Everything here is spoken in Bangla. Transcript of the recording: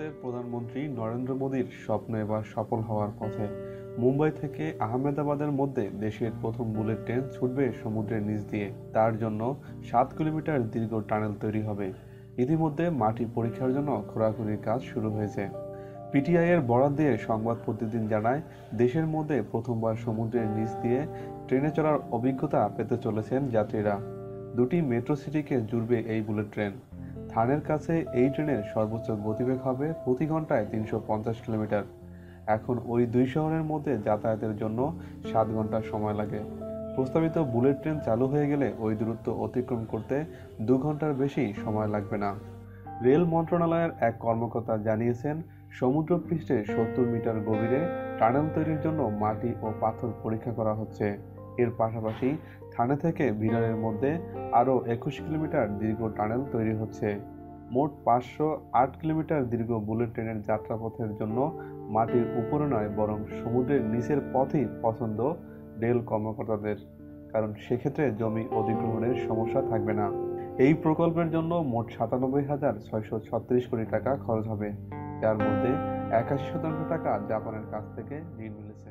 ভারতের প্রধানমন্ত্রী নরেন্দ্র মোদীর স্বপ্ন এবার সফল হওয়ার পথে। মুম্বাই থেকে আহমেদাবাদের মধ্যে দেশের প্রথম বুলেট ট্রেন ছুটবে সমুদ্রের নিচ দিয়ে। তার জন্য 7 কিলোমিটার দীর্ঘ টানেল তৈরি হবে। ইতিমধ্যে মাটি পরীক্ষার জন্য খোঁড়াখুড়ির কাজ শুরু হয়েছে। পিটিআই এর বরাত দিয়ে সংবাদ প্রতিদিন জানায়, দেশের মধ্যে প্রথমবার সমুদ্রের নিচ দিয়ে ট্রেনে চড়ার অভিজ্ঞতা পেতে চলেছেন যাত্রীরা। দুটি মেট্রো সিটিকে জুড়বে এই বুলেট ট্রেন। থানের কাছে এই ট্রেনের সর্বোচ্চ গতিবেগ হবে প্রতি ঘন্টায় 350 কিলোমিটার। এখন ওই দুই শহরের মধ্যে যাতায়াতের জন্য 7 ঘন্টা সময় লাগে। প্রস্তাবিত বুলেট ট্রেন চালু হয়ে গেলে ওই দূরত্ব অতিক্রম করতে 2 ঘন্টার বেশি সময় লাগবে না। রেল মন্ত্রণালয়ের এক কর্মকর্তা জানিয়েছেন, সমুদ্রপৃষ্ঠে 70 মিটার গভীরে টানেল তৈরির জন্য মাটি ও পাথর পরীক্ষা করা হচ্ছে। এর পাশাপাশি থানে থেকে ভিরারের মধ্যে আরও 21 কিলোমিটার দীর্ঘ টানেল তৈরি হচ্ছে। মোট 508 কিলোমিটার দীর্ঘ বুলেট ট্রেনের যাত্রাপথের জন্য মাটির উপরে নয়, বরং সমুদ্রের নিচের পথই পছন্দ রেল কর্মকর্তাদের। কারণ সেক্ষেত্রে জমি অধিগ্রহণের সমস্যা থাকবে না। এই প্রকল্পের জন্য মোট 97,636 কোটি টাকা খরচ হবে, যার মধ্যে 81% টাকা জাপানের কাছ থেকে ঋণ মিলেছে।